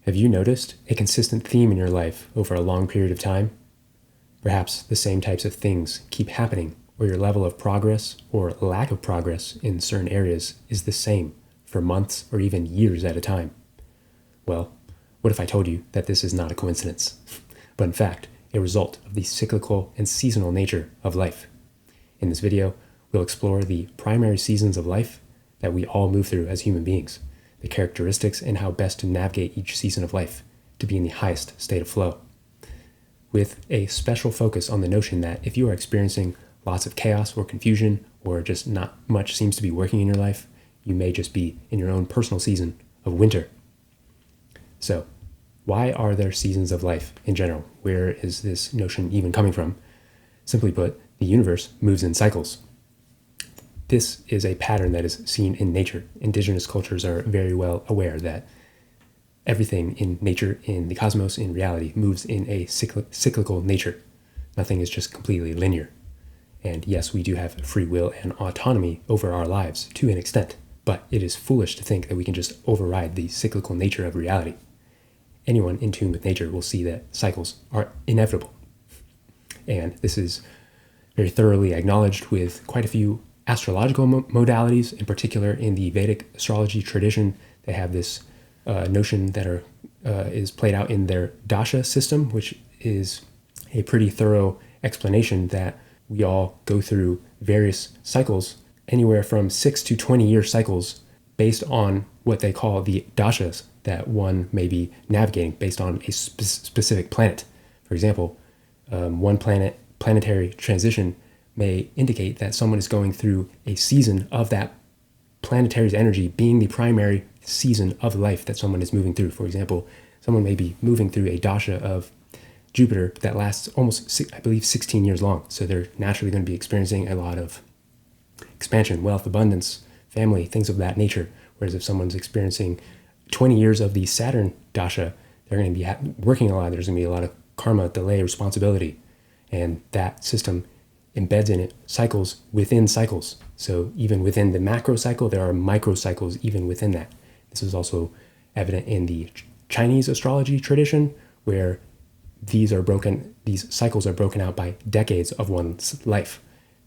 Have you noticed a consistent theme in your life over a long period of time? Perhaps the same types of things keep happening, or your level of progress or lack of progress in certain areas is the same for months or even years at a time. Well, what if I told you that this is not a coincidence, but in fact, a result of the cyclical and seasonal nature of life? In this video, we'll explore the primary seasons of life that we all move through as human beings, the characteristics and how best to navigate each season of life to be in the highest state of flow, with a special focus on the notion that if you are experiencing lots of chaos or confusion, or just not much seems to be working in your life, you may just be in your own personal season of winter. So, why are there seasons of life in general? Where is this notion even coming from? Simply put, the universe moves in cycles. This is a pattern that is seen in nature. Indigenous cultures are very well aware that everything in nature, in the cosmos, in reality, moves in a cyclical nature. Nothing is just completely linear. And yes, we do have free will and autonomy over our lives to an extent, but it is foolish to think that we can just override the cyclical nature of reality. Anyone in tune with nature will see that cycles are inevitable. And this is very thoroughly acknowledged with quite a few astrological modalities. In particular, in the Vedic astrology tradition, they have this notion that is played out in their dasha system, which is a pretty thorough explanation that we all go through various cycles, anywhere from 6 to 20-year cycles, based on what they call the dashas that one may be navigating based on a specific planet. For example, one planetary transition may indicate that someone is going through a season of that planetary's energy being the primary season of life that someone is moving through. For example, someone may be moving through a dasha of Jupiter that lasts almost, 16 years long. So they're naturally going to be experiencing a lot of expansion, wealth, abundance, family, things of that nature. Whereas if someone's experiencing 20 years of the Saturn dasha, they're going to be working a lot. There's going to be a lot of karma, delay, responsibility. And that system embeds in it cycles within cycles. So even within the macro cycle, there are micro cycles even within that. This is also evident in the Chinese astrology tradition, where these cycles are broken out by decades of one's life.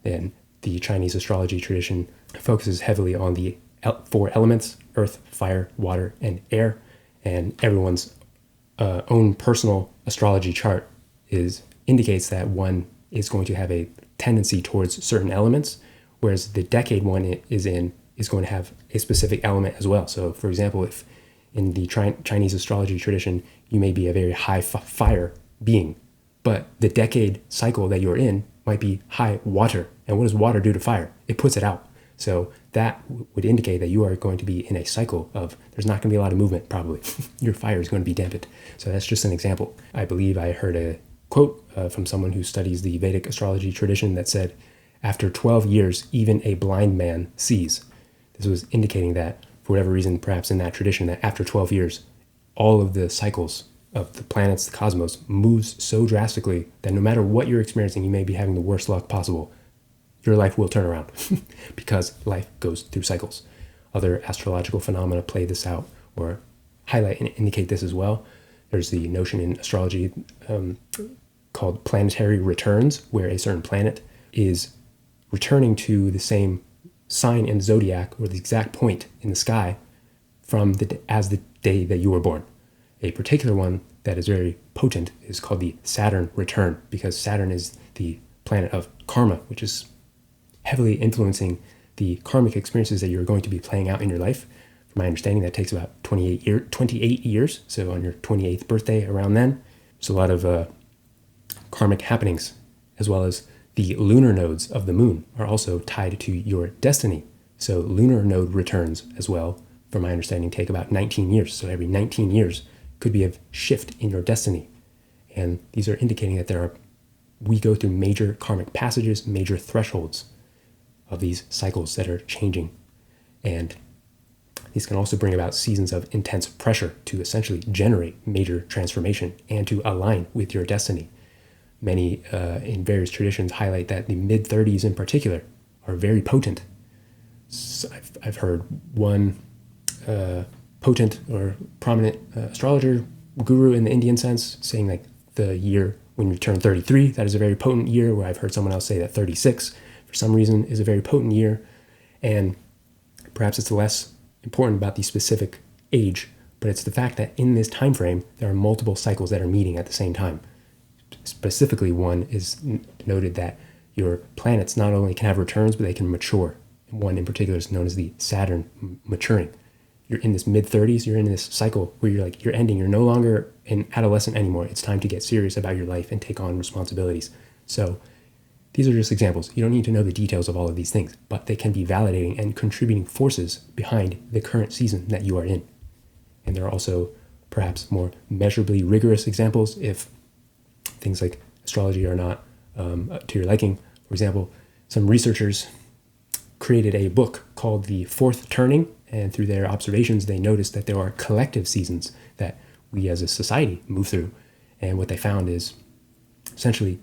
And the Chinese astrology tradition focuses heavily on the 4 elements: earth, fire, water, and air. And everyone's own personal astrology chart indicates that one is going to have a tendency towards certain elements, whereas the decade one is in is going to have a specific element as well. So, for example, if in the Chinese astrology tradition, you may be a very high fire being, but the decade cycle that you're in might be high water. And what does water do to fire? It puts it out. So that would indicate that you are going to be in a cycle of, there's not going to be a lot of movement, probably. Your fire is going to be dampened. So that's just an example. I believe I heard a quote from someone who studies the Vedic astrology tradition that said, after 12 years, even a blind man sees. This was indicating that, for whatever reason, perhaps in that tradition, that after 12 years, all of the cycles of the planets, the cosmos, moves so drastically that no matter what you're experiencing, you may be having the worst luck possible. Your life will turn around because life goes through cycles. Other astrological phenomena play this out or highlight and indicate this as well. There's the notion in astrology called planetary returns, where a certain planet is returning to the same sign in the zodiac or the exact point in the sky as the day that you were born. A particular one that is very potent is called the Saturn return, because Saturn is the planet of karma, which is heavily influencing the karmic experiences that you're going to be playing out in your life. From my understanding, that takes about 28 years. So on your 28th birthday, around then, there's a lot of karmic happenings, as well as the lunar nodes of the moon are also tied to your destiny. So lunar node returns as well, from my understanding, take about 19 years. So every 19 years could be a shift in your destiny. And these are indicating that we go through major karmic passages, major thresholds of these cycles that are changing. And these can also bring about seasons of intense pressure to essentially generate major transformation and to align with your destiny. Many in various traditions highlight that the mid-30s in particular are very potent. So I've heard one potent or prominent astrologer, guru in the Indian sense, saying like the year when you turn 33, that is a very potent year, where I've heard someone else say that 36, for some reason, is a very potent year. And perhaps it's less important about the specific age, but it's the fact that in this time frame, there are multiple cycles that are meeting at the same time. Specifically, one is noted that your planets not only can have returns, but they can mature. And one in particular is known as the Saturn maturing. You're in this mid-30s, you're in this cycle where you're ending, you're no longer an adolescent anymore. It's time to get serious about your life and take on responsibilities. So these are just examples. You don't need to know the details of all of these things, but they can be validating and contributing forces behind the current season that you are in. And there are also perhaps more measurably rigorous examples if things like astrology are not to your liking. For example, some researchers created a book called The Fourth Turning, and through their observations, they noticed that there are collective seasons that we as a society move through. And what they found is essentially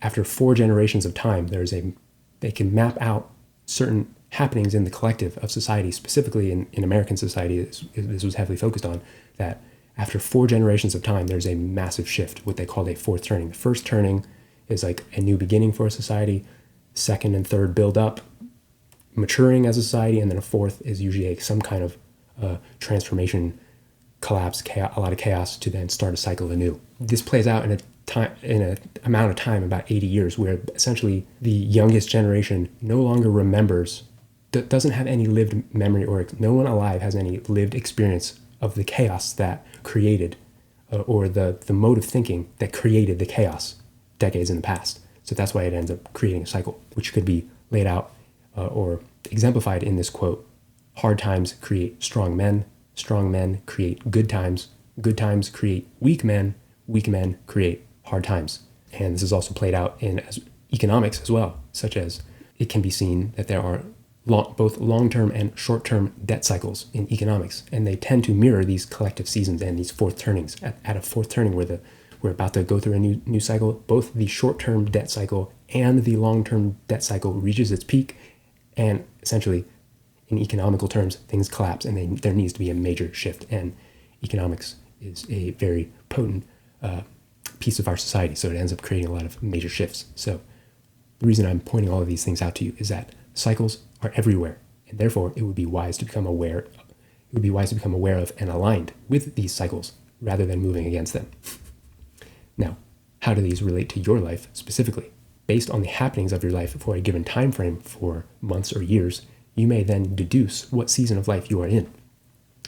after 4 generations of time, they can map out certain happenings in the collective of society, specifically in American society. This was heavily focused on that. After 4 generations of time, there's a massive shift, what they call a fourth turning. The first turning is like a new beginning for a society. Second and third build up, maturing as a society, and then a fourth is usually some kind of transformation, collapse, chaos, a lot of chaos, to then start a cycle anew. This plays out in an amount of time, about 80 years, where essentially the youngest generation no longer remembers, doesn't have any lived memory, or no one alive has any lived experience of the chaos that created, or the mode of thinking that created the chaos decades in the past. So that's why it ends up creating a cycle, which could be laid out or exemplified in this quote: hard times create strong men create good times create weak men create hard times. And this is also played out in economics as well, such as it can be seen that there are both long-term and short-term debt cycles in economics, and they tend to mirror these collective seasons and these fourth turnings. At a fourth turning where we're about to go through a new cycle, both the short-term debt cycle and the long-term debt cycle reaches its peak, and essentially, in economical terms, things collapse, and there needs to be a major shift. And economics is a very potent piece of our society, so it ends up creating a lot of major shifts. So the reason I'm pointing all of these things out to you is that cycles are everywhere, and therefore it would be wise to become aware. It would be wise to become aware of and aligned with these cycles rather than moving against them. Now, how do these relate to your life specifically? Based on the happenings of your life for a given time frame, for months or years, you may then deduce what season of life you are in.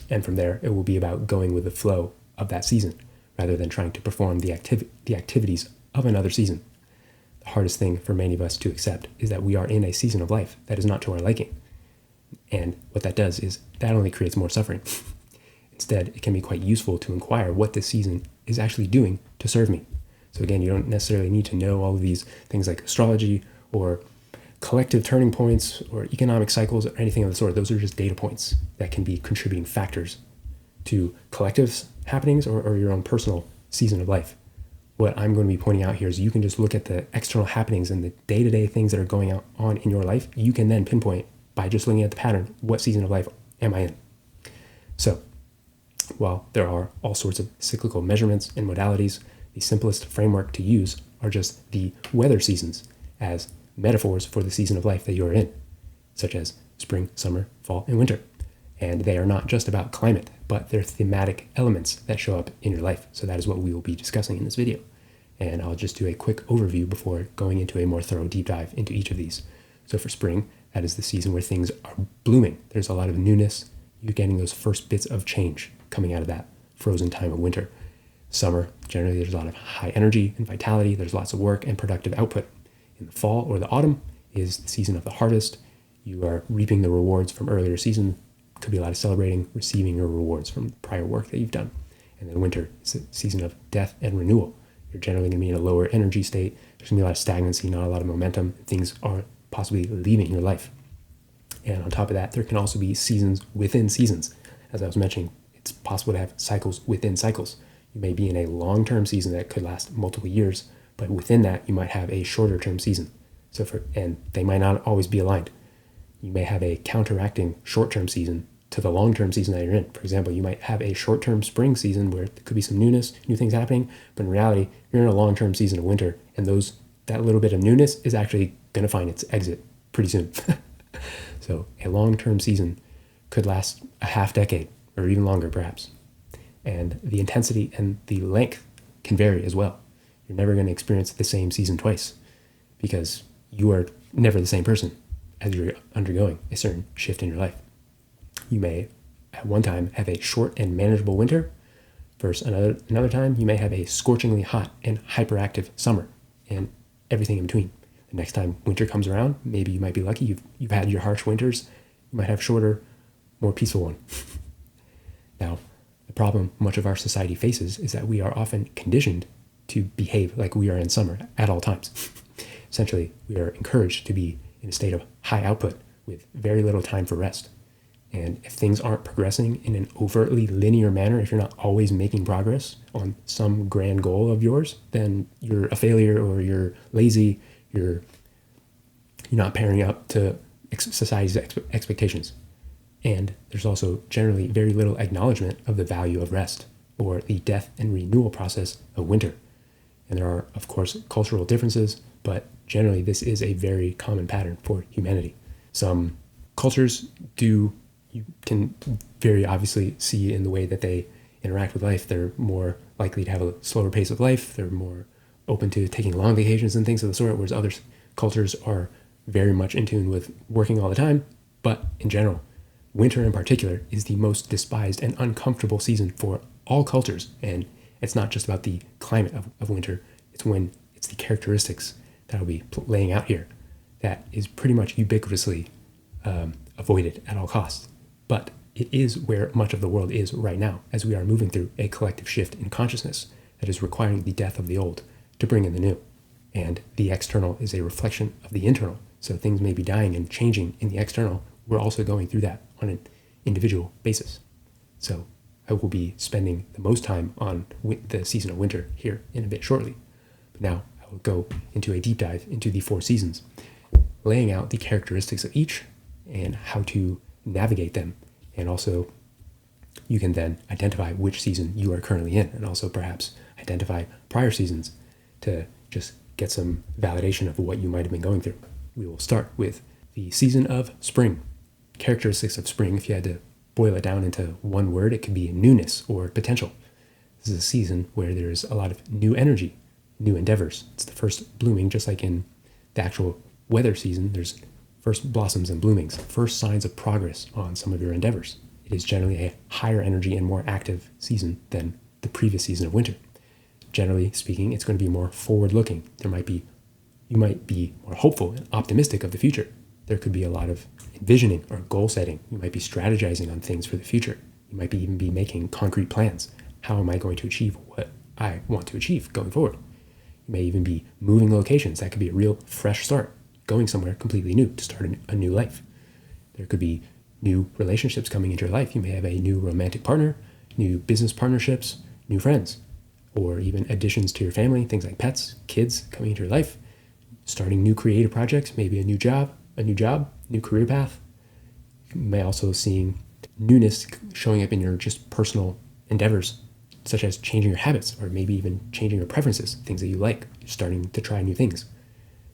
And from there, it will be about going with the flow of that season rather than trying to perform the activities of another season. The hardest thing for many of us to accept is that we are in a season of life that is not to our liking. And what that does is that only creates more suffering. Instead, it can be quite useful to inquire what this season is actually doing to serve me. So again, you don't necessarily need to know all of these things like astrology or collective turning points or economic cycles or anything of the sort. Those are just data points that can be contributing factors to collective happenings or your own personal season of life. What I'm going to be pointing out here is you can just look at the external happenings and the day-to-day things that are going on in your life. You can then pinpoint, by just looking at the pattern, what season of life am I in? So, while there are all sorts of cyclical measurements and modalities, the simplest framework to use are just the weather seasons as metaphors for the season of life that you're in, such as spring, summer, fall, and winter. And they are not just about climate, but they're thematic elements that show up in your life. So that is what we will be discussing in this video. And I'll just do a quick overview before going into a more thorough deep dive into each of these. So for spring, that is the season where things are blooming. There's a lot of newness. You're getting those first bits of change coming out of that frozen time of winter. Summer, generally there's a lot of high energy and vitality. There's lots of work and productive output. In the fall or the autumn is the season of the harvest. You are reaping the rewards from earlier season. Could be a lot of celebrating, receiving your rewards from prior work that you've done. And then winter is a season of death and renewal. You're generally going to be in a lower energy state. There's going to be a lot of stagnancy, not a lot of momentum. Things are possibly leaving your life. And on top of that, there can also be seasons within seasons. As I was mentioning, it's possible to have cycles within cycles. You may be in a long-term season that could last multiple years, but within that, you might have a shorter-term season. And they might not always be aligned. You may have a counteracting short-term season to the long-term season that you're in. For example, you might have a short-term spring season where there could be some newness, new things happening, but in reality, you're in a long-term season of winter, and that little bit of newness is actually going to find its exit pretty soon. So a long-term season could last a half decade or even longer, perhaps. And the intensity and the length can vary as well. You're never going to experience the same season twice because you are never the same person as you're undergoing a certain shift in your life. You may at one time have a short and manageable winter versus another time you may have a scorchingly hot and hyperactive summer and everything in between. The next time winter comes around, maybe you might be lucky. You've had your harsh winters. You might have shorter, more peaceful one. Now, the problem much of our society faces is that we are often conditioned to behave like we are in summer at all times. Essentially, we are encouraged to be in a state of high output with very little time for rest. And if things aren't progressing in an overtly linear manner, if you're not always making progress on some grand goal of yours, then you're a failure or you're lazy, you're not pairing up to society's expectations. And there's also generally very little acknowledgement of the value of rest or the death and renewal process of winter. And there are, of course, cultural differences, but generally this is a very common pattern for humanity. Some cultures you can very obviously see in the way that they interact with life. They're more likely to have a slower pace of life. They're more open to taking long vacations and things of the sort, whereas other cultures are very much in tune with working all the time. But in general, winter in particular is the most despised and uncomfortable season for all cultures. And it's not just about the climate of winter. It's the characteristics that I'll be laying out here that is pretty much ubiquitously avoided at all costs. But it is where much of the world is right now, as we are moving through a collective shift in consciousness that is requiring the death of the old to bring in the new. And the external is a reflection of the internal. So things may be dying and changing in the external. We're also going through that on an individual basis. So I will be spending the most time on the season of winter here in a bit shortly. But now I will go into a deep dive into the 4 seasons, laying out the characteristics of each and how to navigate them. And also you can then identify which season you are currently in, and also perhaps identify prior seasons to just get some validation of what you might have been going through. We will start with the season of spring. Characteristics of spring, if you had to boil it down into one word, it could be newness or potential. This is a season where there's a lot of new energy, new endeavors. It's the first blooming, just like in the actual weather season, there's first blossoms and bloomings, first signs of progress on some of your endeavors. It is generally a higher energy and more active season than the previous season of winter. Generally speaking, it's going to be more forward-looking. You might be more hopeful and optimistic of the future. There could be a lot of envisioning or goal setting. You might be strategizing on things for the future. You might even be making concrete plans. How am I going to achieve what I want to achieve going forward? You may even be moving locations. That could be a real fresh start, going somewhere completely new to start a new life. There could be new relationships coming into your life. You may have a new romantic partner, new business partnerships, new friends, or even additions to your family, things like pets, kids coming into your life, starting new creative projects, maybe a new job, new career path. You may also seeing newness showing up in your just personal endeavors, such as changing your habits or maybe even changing your preferences, things that you like, starting to try new things.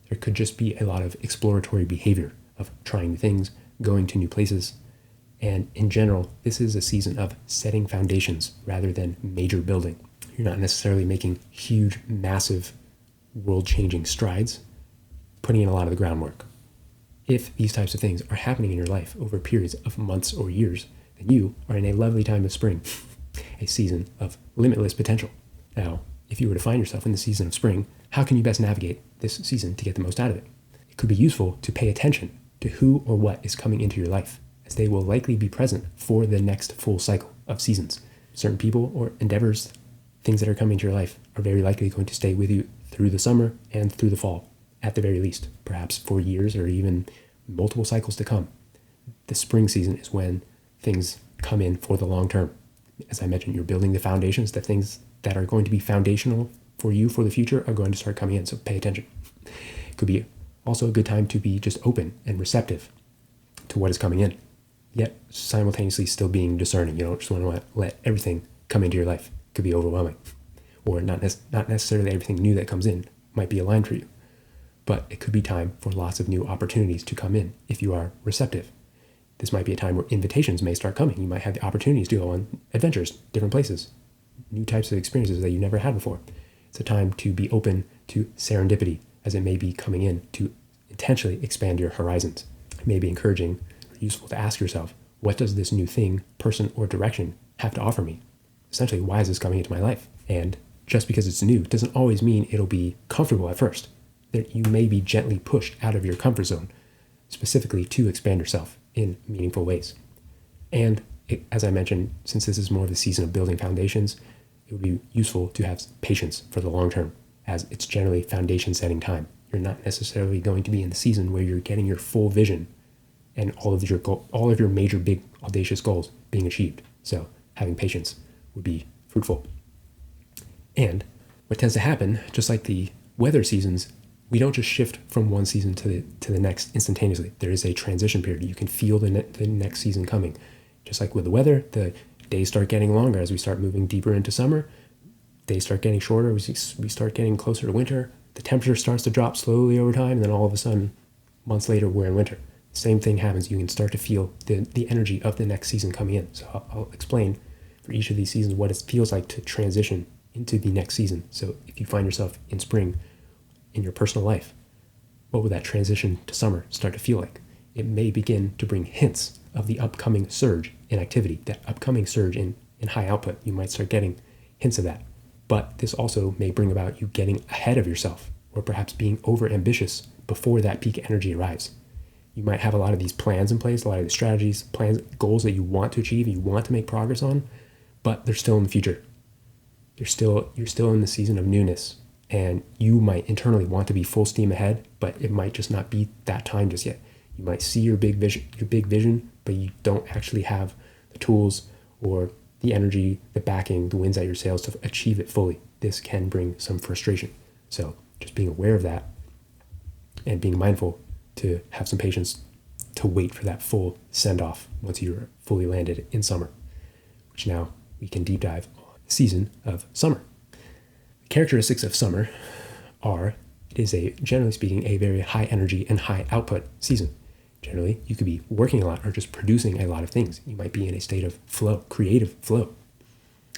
There could just be a lot of exploratory behavior of trying new things, going to new places. And in general, this is a season of setting foundations rather than major building. You're not necessarily making huge, massive, world-changing strides, putting in a lot of the groundwork. If these types of things are happening in your life over periods of months or years, then you are in a lovely time of spring, a season of limitless potential. Now, if you were to find yourself in the season of spring, how can you best navigate this season to get the most out of it? It could be useful to pay attention to who or what is coming into your life, as they will likely be present for the next full cycle of seasons. Certain people or endeavors, things that are coming into your life, are very likely going to stay with you through the summer and through the fall, at the very least, perhaps for years or even multiple cycles to come. The spring season is when things come in for the long term. As I mentioned, you're building the foundations. The things that are going to be foundational for you for the future are going to start coming in, so pay attention. It could be also a good time to be just open and receptive to what is coming in. yet simultaneously still being discerning. You don't just want to let everything come into your life. It could be overwhelming. Or not necessarily everything new that comes in might be aligned for you. But it could be time for lots of new opportunities to come in if you are receptive. This might be a time where invitations may start coming. You might have the opportunities to go on adventures, different places, new types of experiences that you never had before. It's a time to be open to serendipity as it may be coming in to intentionally expand your horizons. It may be encouraging or useful to ask yourself, what does this new thing, person, or direction have to offer me? Essentially, why is this coming into my life? And just because it's new doesn't always mean it'll be comfortable at first. That you may be gently pushed out of your comfort zone, specifically to expand yourself in meaningful ways. And as I mentioned, since this is more of the season of building foundations, it would be useful to have patience for the long term, as it's generally foundation setting time. You're not necessarily going to be in the season where you're getting your full vision and all of your major big audacious goals being achieved. So having patience would be fruitful. And what tends to happen, just like the weather seasons, we don't just shift from one season to the next instantaneously. There is a transition period. You can feel the next season coming. Just like with the weather, the days start getting longer as we start moving deeper into summer. Days start getting shorter. We start getting closer to winter. The temperature starts to drop slowly over time, and then all of a sudden, months later, we're in winter. Same thing happens. You can start to feel the energy of the next season coming in. So I'll explain for each of these seasons what it feels like to transition into the next season. So if you find yourself in spring in your personal life, what would that transition to summer start to feel like? It may begin to bring hints of the upcoming surge in activity, that upcoming surge in high output. You might start getting hints of that. But this also may bring about you getting ahead of yourself, or perhaps being over ambitious before that peak energy arrives. You might have a lot of these plans in place, a lot of the strategies, plans, goals that you want to achieve, you want to make progress on, but they're still in the future. You're still in the season of newness, and you might internally want to be full steam ahead, but it might just not be that time just yet. You might see your big vision, but you don't actually have the tools or the energy, the backing, the winds at your sails to achieve it fully. This can bring some frustration. So just being aware of that and being mindful to have some patience to wait for that full send-off once you're fully landed in summer, which now we can deep dive on the season of summer. The characteristics of summer are, it is generally speaking, a very high energy and high output season. Generally, you could be working a lot or just producing a lot of things. You might be in a state of flow, creative flow.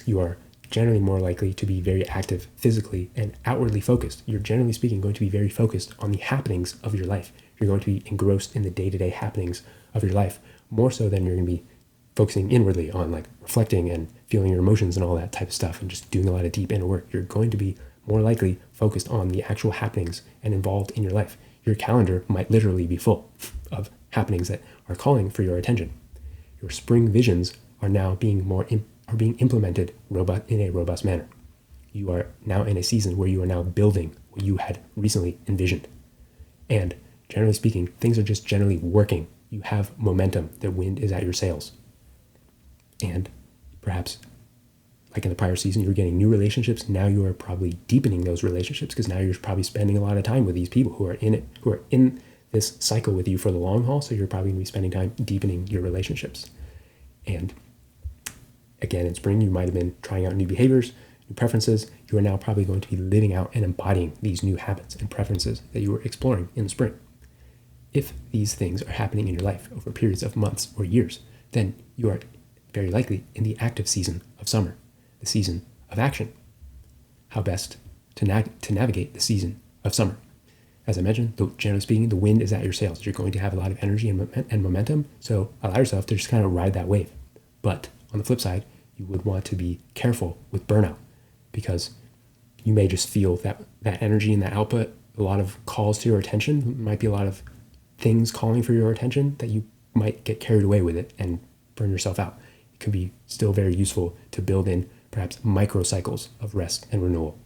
You are generally more likely to be very active physically and outwardly focused. You're generally speaking going to be very focused on the happenings of your life. You're going to be engrossed in the day-to-day happenings of your life, more so than you're going to be focusing inwardly on like reflecting and feeling your emotions and all that type of stuff and just doing a lot of deep inner work. You're going to be more likely focused on the actual happenings and involved in your life. Your calendar might literally be full of happenings that are calling for your attention. Your spring visions are now being implemented in a robust manner. You are now in a season where you are now building what you had recently envisioned. And generally speaking, things are just generally working. You have momentum. The wind is at your sails. And perhaps, like in the prior season, you're getting new relationships. Now you are probably deepening those relationships because now you're probably spending a lot of time with these people who are in this cycle with you for the long haul. So you're probably going to be spending time deepening your relationships. And again, in spring, you might have been trying out new behaviors, new preferences. You are now probably going to be living out and embodying these new habits and preferences that you were exploring in the spring. If these things are happening in your life over periods of months or years, then you are very likely in the active season of summer, the season of action. How best to navigate the season of summer? As I mentioned, generally speaking, the wind is at your sails. You're going to have a lot of energy and momentum, so allow yourself to just kind of ride that wave. But on the flip side, you would want to be careful with burnout because you may just feel that energy and that output, a lot of calls to your attention, might be a lot of things calling for your attention that you might get carried away with it and burn yourself out. It can be still very useful to build in perhaps micro cycles of rest and renewal.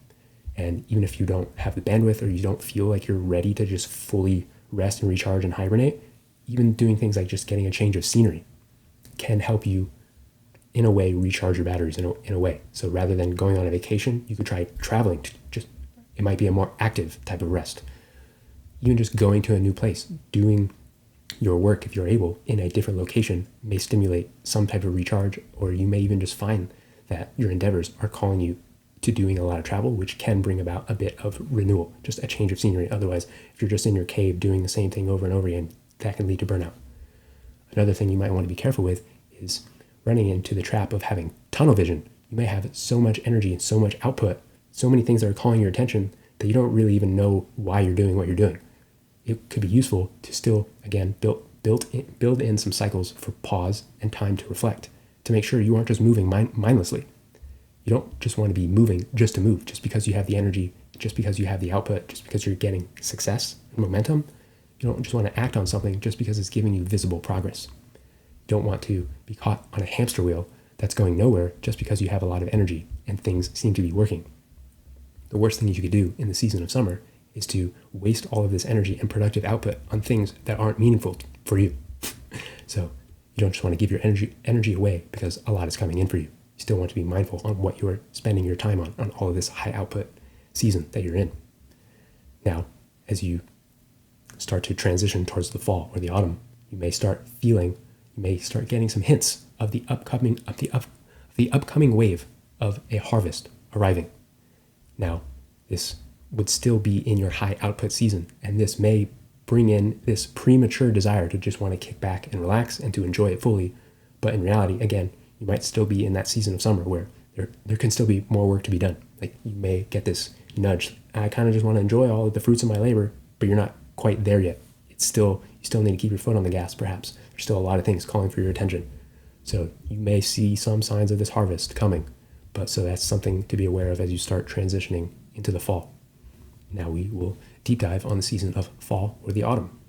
And even if you don't have the bandwidth or you don't feel like you're ready to just fully rest and recharge and hibernate, even doing things like just getting a change of scenery can help you, in a way, recharge your batteries in a way. So rather than going on a vacation, you could try traveling. It might be a more active type of rest. Even just going to a new place, doing Your work, if you're able, in a different location may stimulate some type of recharge, or you may even just find that your endeavors are calling you to doing a lot of travel, which can bring about a bit of renewal, just a change of scenery. Otherwise, if you're just in your cave doing the same thing over and over again, that can lead to burnout. Another thing you might want to be careful with is running into the trap of having tunnel vision. You may have so much energy and so much output, so many things that are calling your attention that you don't really even know why you're doing what you're doing. It could be useful to still, again, build in some cycles for pause and time to reflect, to make sure you aren't just moving mindlessly. You don't just want to be moving just to move, just because you have the energy, just because you have the output, just because you're getting success and momentum. You don't just want to act on something just because it's giving you visible progress. You don't want to be caught on a hamster wheel that's going nowhere just because you have a lot of energy and things seem to be working. The worst thing you could do in the season of summer is to waste all of this energy and productive output on things that aren't meaningful for you. So you don't just want to give your energy away because a lot is coming in for you. You still want to be mindful on what you're spending your time on all of this high output season that you're in. Now, as you start to transition towards the fall or the autumn, you may start getting some hints of the upcoming wave of a harvest arriving. Now, this would still be in your high output season, and this may bring in this premature desire to just want to kick back and relax and to enjoy it fully. But in reality, again, you might still be in that season of summer where there can still be more work to be done. Like, you may get this nudge, I kind of just want to enjoy all of the fruits of my labor, but you're not quite there yet. You still need to keep your foot on the gas, perhaps. There's still a lot of things calling for your attention. So you may see some signs of this harvest coming, so that's something to be aware of as you start transitioning into the fall. Now we will deep dive on the season of fall or the autumn.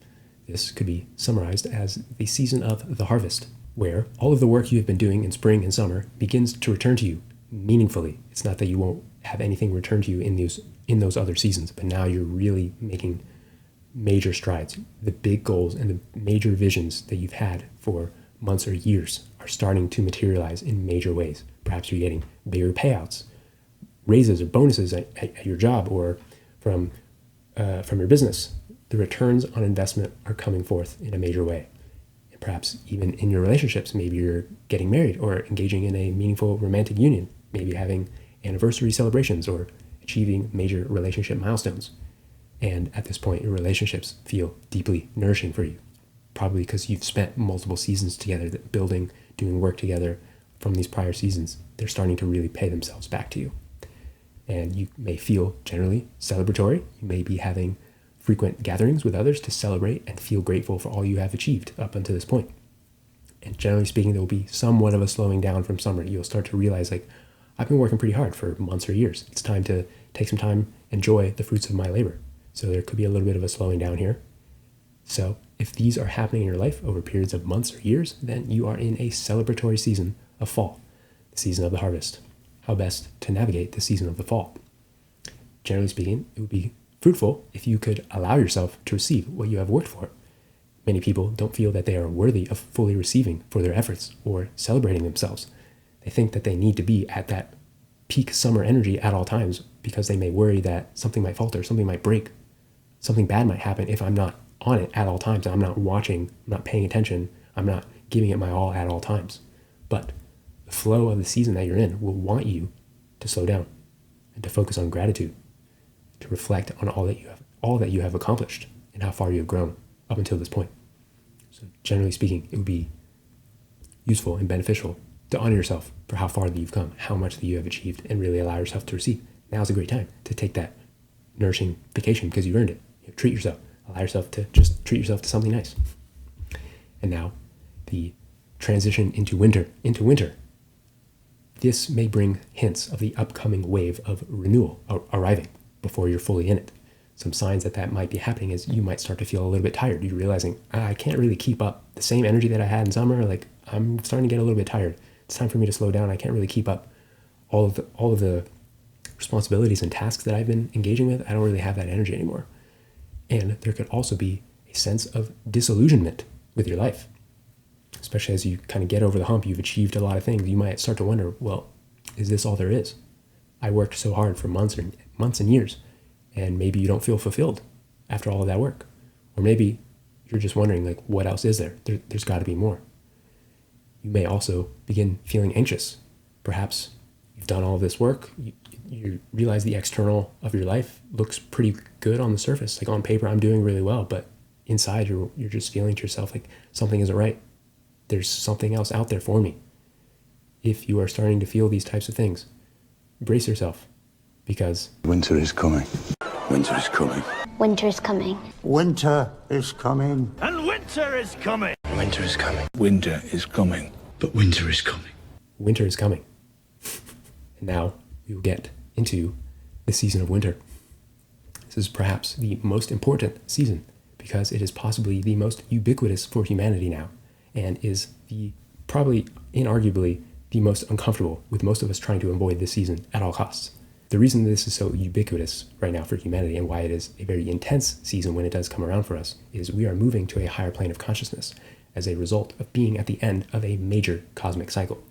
This could be summarized as the season of the harvest, where all of the work you have been doing in spring and summer begins to return to you meaningfully. It's not that you won't have anything return to you in those other seasons, but now you're really making major strides. The big goals and the major visions that you've had for months or years are starting to materialize in major ways. Perhaps you're getting bigger payouts, raises or bonuses at your job or from your business. The returns on investment are coming forth in a major way. And perhaps even in your relationships, maybe you're getting married or engaging in a meaningful romantic union, maybe having anniversary celebrations or achieving major relationship milestones. And at this point, your relationships feel deeply nourishing for you, probably because you've spent multiple seasons together, building, doing work together from these prior seasons. They're starting to really pay themselves back to you. And you may feel generally celebratory. You may be having frequent gatherings with others to celebrate and feel grateful for all you have achieved up until this point. And generally speaking, there will be somewhat of a slowing down from summer. You'll start to realize, I've been working pretty hard for months or years. It's time to take some time, enjoy the fruits of my labor. So there could be a little bit of a slowing down here. So if these are happening in your life over periods of months or years, then you are in a celebratory season of fall, the season of the harvest. How best to navigate the season of the fall? Generally speaking, it would be fruitful if you could allow yourself to receive what you have worked for. Many people don't feel that they are worthy of fully receiving for their efforts or celebrating themselves. They think that they need to be at that peak summer energy at all times because they may worry that something might falter, something might break, something bad might happen if I'm not on it at all times. I'm not watching, I'm not paying attention, I'm not giving it my all at all times. But the flow of the season that you're in will want you to slow down and to focus on gratitude, to reflect on all that you have accomplished and how far you have grown up until this point. So generally speaking, it would be useful and beneficial to honor yourself for how far that you've come, how much that you have achieved, and really allow yourself to receive. Now's a great time to take that nourishing vacation because you earned it. Treat yourself. Allow yourself to just treat yourself to something nice. And now, the transition into winter. This may bring hints of the upcoming wave of renewal arriving before you're fully in it. Some signs that might be happening is you might start to feel a little bit tired. You're realizing, I can't really keep up the same energy that I had in summer. I'm starting to get a little bit tired. It's time for me to slow down. I can't really keep up all of the responsibilities and tasks that I've been engaging with. I don't really have that energy anymore. And there could also be a sense of disillusionment with your life, especially as you kind of get over the hump. You've achieved a lot of things. You might start to wonder, well, is this all there is? I worked so hard for months and years, and maybe you don't feel fulfilled after all of that work. Or maybe you're just wondering, like, what else is there? There's got to be more. You may also begin feeling anxious. Perhaps you've done all of this work. You realize the external of your life looks pretty good on the surface. Like, on paper, I'm doing really well, but inside you're just feeling to yourself like something isn't right. There's something else out there for me. If you are starting to feel these types of things, brace yourself, because winter is coming. Winter is coming. Winter is coming. Winter is coming. And winter is coming. Winter is coming. Winter is coming. But winter is coming. Winter is coming. And now we will get into the season of winter. This is perhaps the most important season because it is possibly the most ubiquitous for humanity now, and is the probably inarguably the most uncomfortable, with most of us trying to avoid this season at all costs. The reason this is so ubiquitous right now for humanity, and why it is a very intense season when it does come around for us, is we are moving to a higher plane of consciousness as a result of being at the end of a major cosmic cycle.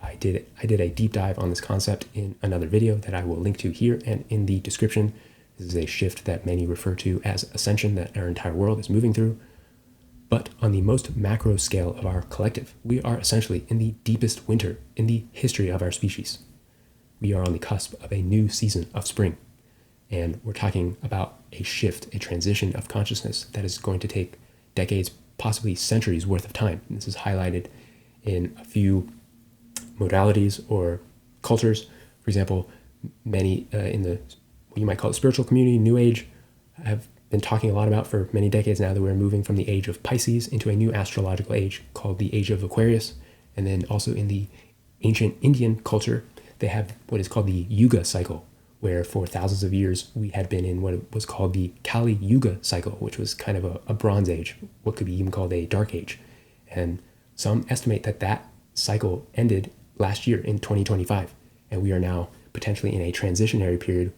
I did a deep dive on this concept in another video that I will link to here and in the description. This is a shift that many refer to as ascension that our entire world is moving through. But on the most macro scale of our collective, we are essentially in the deepest winter in the history of our species. We are on the cusp of a new season of spring. And we're talking about a shift, a transition of consciousness that is going to take decades, possibly centuries worth of time. And this is highlighted in a few modalities or cultures. For example, many in the what you might call the spiritual community, New Age, have been talking a lot about for many decades now that we're moving from the age of Pisces into a new astrological age called the age of Aquarius. And then also in the ancient Indian culture, they have what is called the Yuga cycle, where for thousands of years we had been in what was called the Kali Yuga cycle, which was kind of a Bronze Age, what could be even called a Dark Age. And some estimate that that cycle ended last year in 2025, and we are now potentially in a transitionary period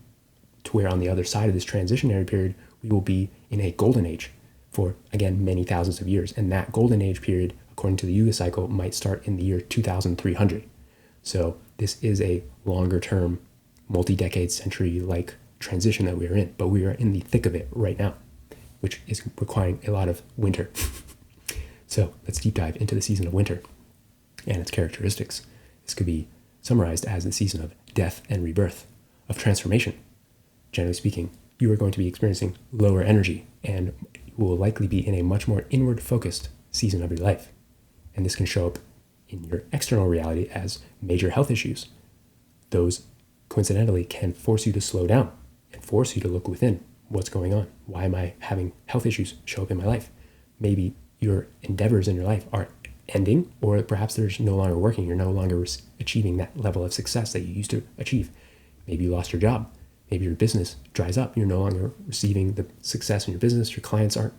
to where on the other side of this transitionary period, we will be in a golden age for, again, many thousands of years. And that golden age period, according to the Yuga cycle, might start in the year 2300. So this is a longer term, multi-decade century-like transition that we are in, but we are in the thick of it right now, which is requiring a lot of winter. So let's deep dive into the season of winter and its characteristics. This could be summarized as the season of death and rebirth, of transformation. Generally speaking, you are going to be experiencing lower energy and will likely be in a much more inward-focused season of your life. And this can show up in your external reality as major health issues. Those, coincidentally, can force you to slow down and force you to look within. What's going on? Why am I having health issues show up in my life? Maybe your endeavors in your life are ending, or perhaps they're no longer working. You're no longer achieving that level of success that you used to achieve. Maybe you lost your job. Maybe your business dries up. You're no longer receiving the success in your business. Your clients aren't,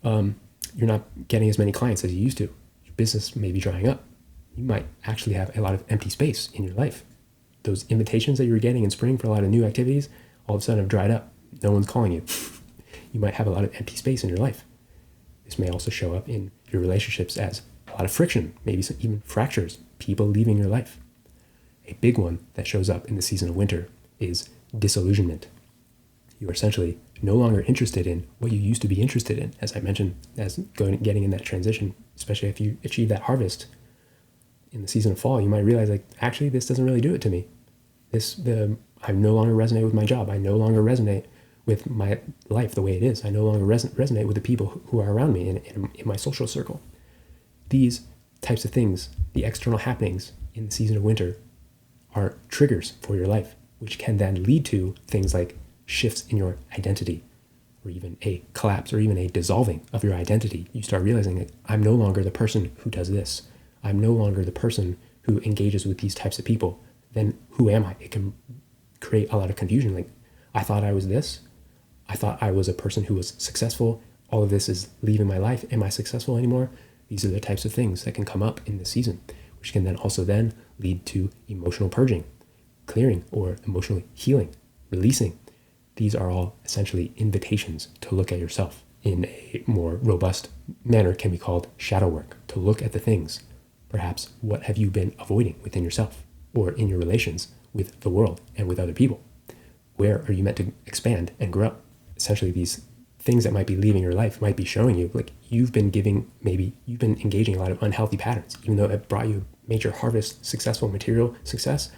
you're not getting as many clients as you used to. Your business may be drying up. You might actually have a lot of empty space in your life. Those invitations that you were getting in spring for a lot of new activities, all of a sudden have dried up. No one's calling you. You might have a lot of empty space in your life. This may also show up in your relationships as a lot of friction, maybe even fractures, people leaving your life. A big one that shows up in the season of winter is disillusionment. You are essentially no longer interested in what you used to be interested in. As I mentioned, getting in that transition, especially if you achieve that harvest in the season of fall, you might realize, like, actually, this doesn't really do it to me. I no longer resonate with my job. I no longer resonate with my life the way it is. I no longer resonate with the people who are around me in my social circle. These types of things, the external happenings in the season of winter, are triggers for your life, which can then lead to things like shifts in your identity, or even a collapse, or even a dissolving of your identity. You start realizing that I'm no longer the person who does this. I'm no longer the person who engages with these types of people. Then who am I? It can create a lot of confusion. Like, I thought I was this. I thought I was a person who was successful. All of this is leaving my life. Am I successful anymore? These are the types of things that can come up in the season, which can then also then lead to emotional purging, clearing, or emotional healing, releasing. These are all essentially invitations to look at yourself in a more robust manner, can be called shadow work, to look at the things. Perhaps what have you been avoiding within yourself or in your relations with the world and with other people? Where are you meant to expand and grow? Essentially, these things that might be leaving your life might be showing you, like maybe you've been engaging in a lot of unhealthy patterns, even though it brought you major harvest, successful material success.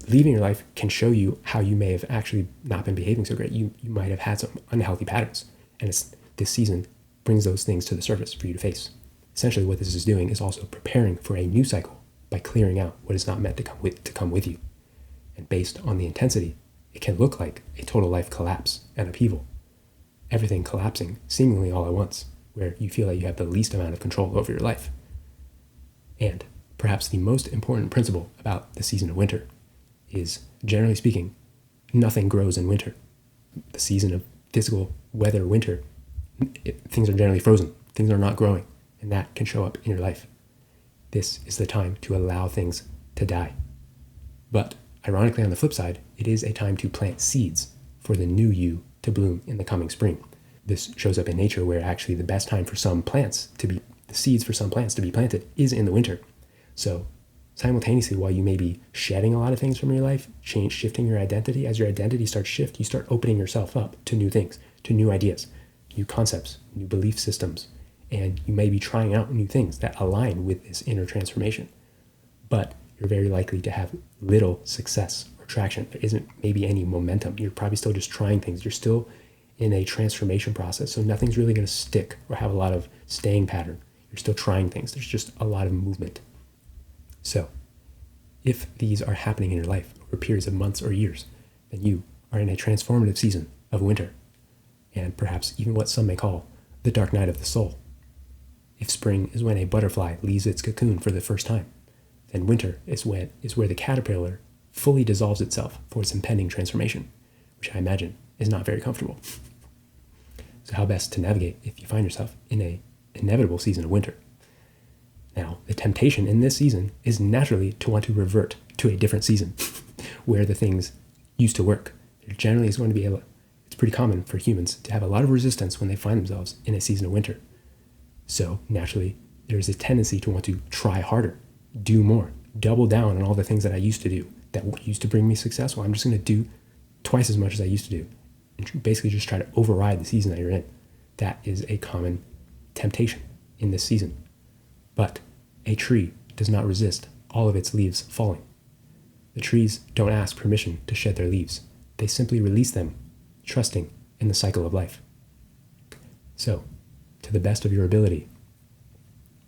Leaving your life can show you how you may have actually not been behaving so great. You might have had some unhealthy patterns, and this season brings those things to the surface for you to face. Essentially, what this is doing is also preparing for a new cycle by clearing out what is not meant to come with you. And based on the intensity, it can look like a total life collapse and upheaval. Everything collapsing seemingly all at once, where you feel like you have the least amount of control over your life. And perhaps the most important principle about the season of winter is, generally speaking, nothing grows in winter. The season of physical weather winter, things are generally frozen. Things are not growing, and that can show up in your life. This is the time to allow things to die. But ironically, on the flip side, it is a time to plant seeds for the new you to bloom in the coming spring. This shows up in nature, where actually the best time for the seeds for some plants to be planted is in the winter. So simultaneously, while you may be shedding a lot of things from your life, shifting your identity, as your identity starts to shift, you start opening yourself up to new things, to new ideas, new concepts, new belief systems, and you may be trying out new things that align with this inner transformation. But you're very likely to have little success or traction. There isn't maybe any momentum. You're probably still just trying things. You're still in a transformation process, so nothing's really going to stick or have a lot of staying pattern. You're still trying things. There's just a lot of movement. So if these are happening in your life over periods of months or years, then you are in a transformative season of winter, and perhaps even what some may call the dark night of the soul. If spring is when a butterfly leaves its cocoon for the first time, then winter is where the caterpillar fully dissolves itself for its impending transformation, which I imagine is not very comfortable. So how best to navigate if you find yourself in an inevitable season of winter? Now, the temptation in this season is naturally to want to revert to a different season where the things used to work. There generally is going to be it's pretty common for humans to have a lot of resistance when they find themselves in a season of winter. So naturally, there's a tendency to want to try harder, do more, double down on all the things that I used to do that used to bring me success. Well, I'm just going to do twice as much as I used to do, and basically just try to override the season that you're in. That is a common temptation in this season. But a tree does not resist all of its leaves falling. The trees don't ask permission to shed their leaves. They simply release them, trusting in the cycle of life. So, to the best of your ability,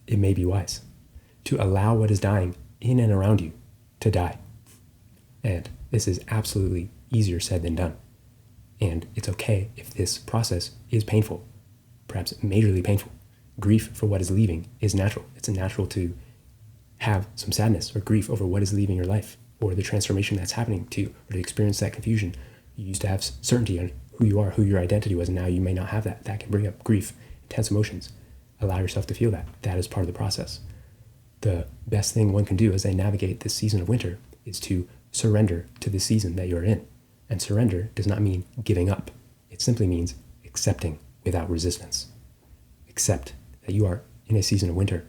it may be wise to allow what is dying in and around you to die. And this is absolutely easier said than done. And it's okay if this process is painful, perhaps majorly painful. Grief for what is leaving is natural. It's natural to have some sadness or grief over what is leaving your life, or the transformation that's happening to you, or to experience that confusion. You used to have certainty on who you are, who your identity was, and now you may not have that. That can bring up grief, intense emotions. Allow yourself to feel that. That is part of the process. The best thing one can do as they navigate this season of winter is to surrender to the season that you're in. And surrender does not mean giving up. It simply means accepting without resistance. Accept that you are in a season of winter,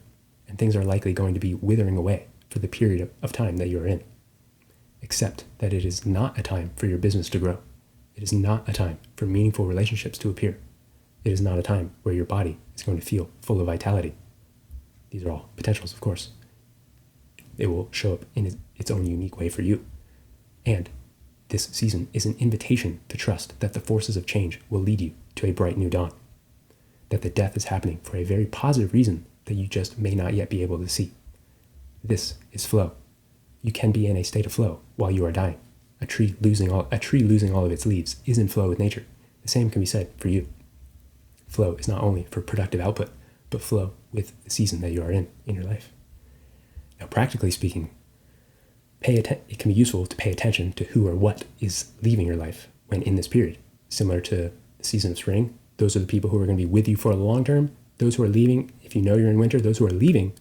and things are likely going to be withering away for the period of time that you're in. Accept that it is not a time for your business to grow. It is not a time for meaningful relationships to appear. It is not a time where your body is going to feel full of vitality. These are all potentials, of course. It will show up in its own unique way for you. And this season is an invitation to trust that the forces of change will lead you to a bright new dawn. That the death is happening for a very positive reason that you just may not yet be able to see. This is flow. You can be in a state of flow while you are dying. A tree losing all of its leaves is in flow with nature. The same can be said for you. Flow is not only for productive output, but flow with the season that you are in your life. Now, practically speaking, it can be useful to pay attention to who or what is leaving your life when in this period. Similar to the season of spring, those are the people who are going to be with you for the long term. Those who are leaving, if you know you're in winter, those who are leaving,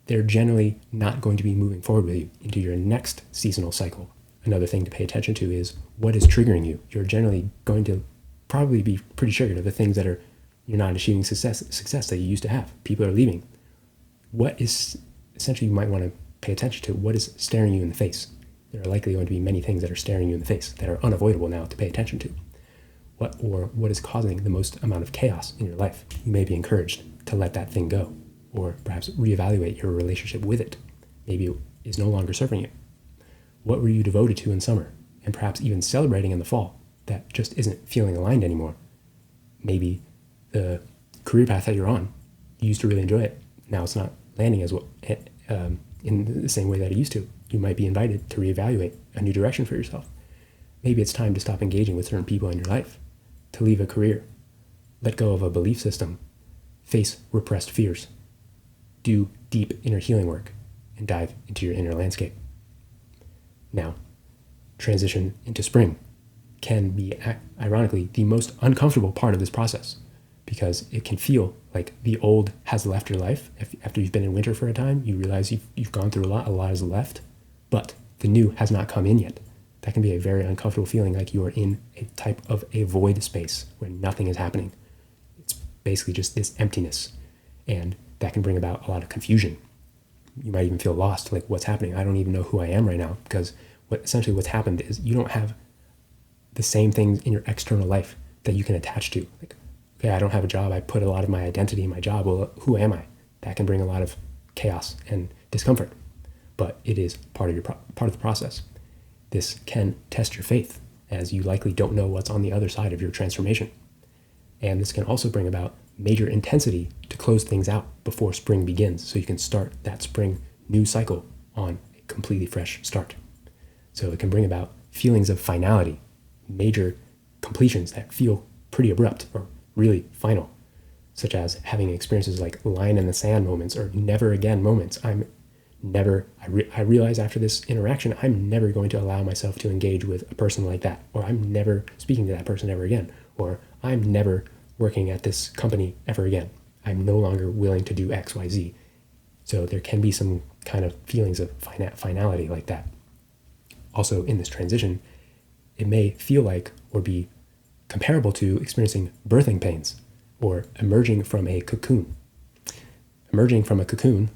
they're generally not going to be moving forward with you into your next seasonal cycle. Another thing to pay attention to is what is triggering you. You're generally going to probably be pretty triggered of the things that you're not achieving success that you used to have. People are leaving. What is, essentially you might want to pay attention to what is staring you in the face. There are likely going to be many things that are staring you in the face that are unavoidable now to pay attention to. what is causing the most amount of chaos in your life. You may be encouraged to let that thing go, or perhaps reevaluate your relationship with it. Maybe it is no longer serving you. What were you devoted to in summer, and perhaps even celebrating in the fall, that just isn't feeling aligned anymore? Maybe the career path that you're on, you used to really enjoy it. Now it's not landing as well in the same way that it used to. You might be invited to reevaluate a new direction for yourself. Maybe it's time to stop engaging with certain people in your life, to leave a career, let go of a belief system, face repressed fears, do deep inner healing work, and dive into your inner landscape. Now, transition into spring can be, ironically, the most uncomfortable part of this process, because it can feel like the old has left your life. After you've been in winter for a time, you realize you've gone through a lot is left, but the new has not come in yet. That can be a very uncomfortable feeling, like you are in a type of a void space where nothing is happening. It's basically just this emptiness, and that can bring about a lot of confusion. You might even feel lost, like what's happening? I don't even know who I am right now, because what's happened is you don't have the same things in your external life that you can attach to. Like, okay, I don't have a job. I put a lot of my identity in my job. Well, who am I? That can bring a lot of chaos and discomfort, but it is part of the process. This can test your faith, as you likely don't know what's on the other side of your transformation. And this can also bring about major intensity to close things out before spring begins, so you can start that spring new cycle on a completely fresh start. So it can bring about feelings of finality, major completions that feel pretty abrupt or really final, such as having experiences like line in the sand moments or never again moments. I realize after this interaction, I'm never going to allow myself to engage with a person like that, or I'm never speaking to that person ever again, or I'm never working at this company ever again. I'm no longer willing to do X, Y, Z. So there can be some kind of feelings of finality like that. Also, in this transition, it may feel like or be comparable to experiencing birthing pains or emerging from a cocoon. Emerging from a cocoon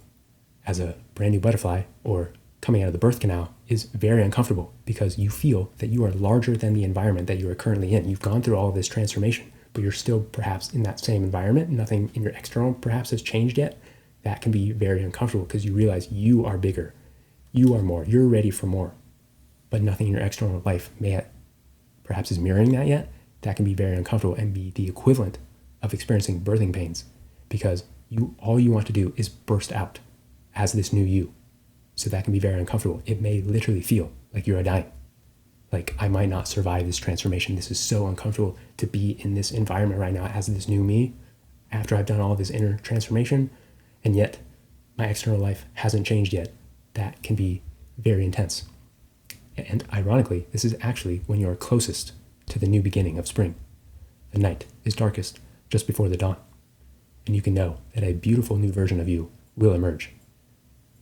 as a brand new butterfly or coming out of the birth canal is very uncomfortable, because you feel that you are larger than the environment that you are currently in. You've gone through all of this transformation, but you're still perhaps in that same environment. Nothing in your external perhaps has changed yet. That can be very uncomfortable, because you realize you are bigger, you are more, you're ready for more, but nothing in your external life perhaps is mirroring that yet. That can be very uncomfortable and be the equivalent of experiencing birthing pains, because all you want to do is burst out as this new you. So that can be very uncomfortable. It may literally feel like you're dying. Like, I might not survive this transformation. This is so uncomfortable to be in this environment right now as this new me after I've done all of this inner transformation, and yet my external life hasn't changed yet. That can be very intense. And ironically, this is actually when you're closest to the new beginning of spring. The night is darkest just before the dawn, and you can know that a beautiful new version of you will emerge.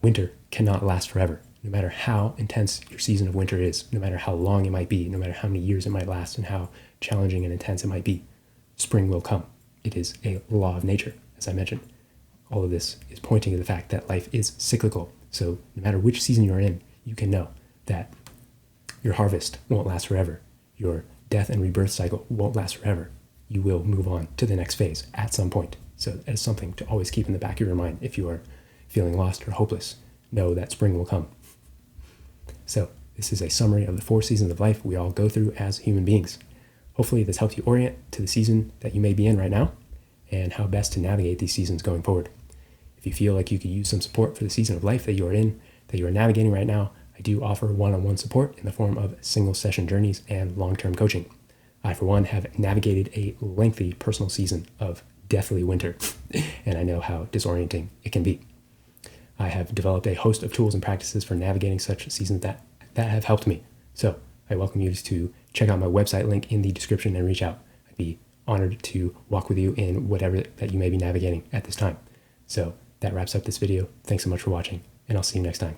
Winter cannot last forever. No matter how intense your season of winter is, no matter how long it might be, no matter how many years it might last and how challenging and intense it might be, spring will come. It is a law of nature, as I mentioned. All of this is pointing to the fact that life is cyclical. So no matter which season you're in, you can know that your harvest won't last forever. Your death and rebirth cycle won't last forever. You will move on to the next phase at some point. So that is something to always keep in the back of your mind. If you are feeling lost or hopeless, know that spring will come. So this is a summary of the 4 seasons of life we all go through as human beings. Hopefully this helps you orient to the season that you may be in right now and how best to navigate these seasons going forward. If you feel like you could use some support for the season of life that you are in, that you are navigating right now, I do offer one-on-one support in the form of single session journeys and long-term coaching. I, for one, have navigated a lengthy personal season of deathly winter, and I know how disorienting it can be. I have developed a host of tools and practices for navigating such seasons that have helped me. So I welcome you to check out my website link in the description and reach out. I'd be honored to walk with you in whatever that you may be navigating at this time. So that wraps up this video. Thanks so much for watching, and I'll see you next time.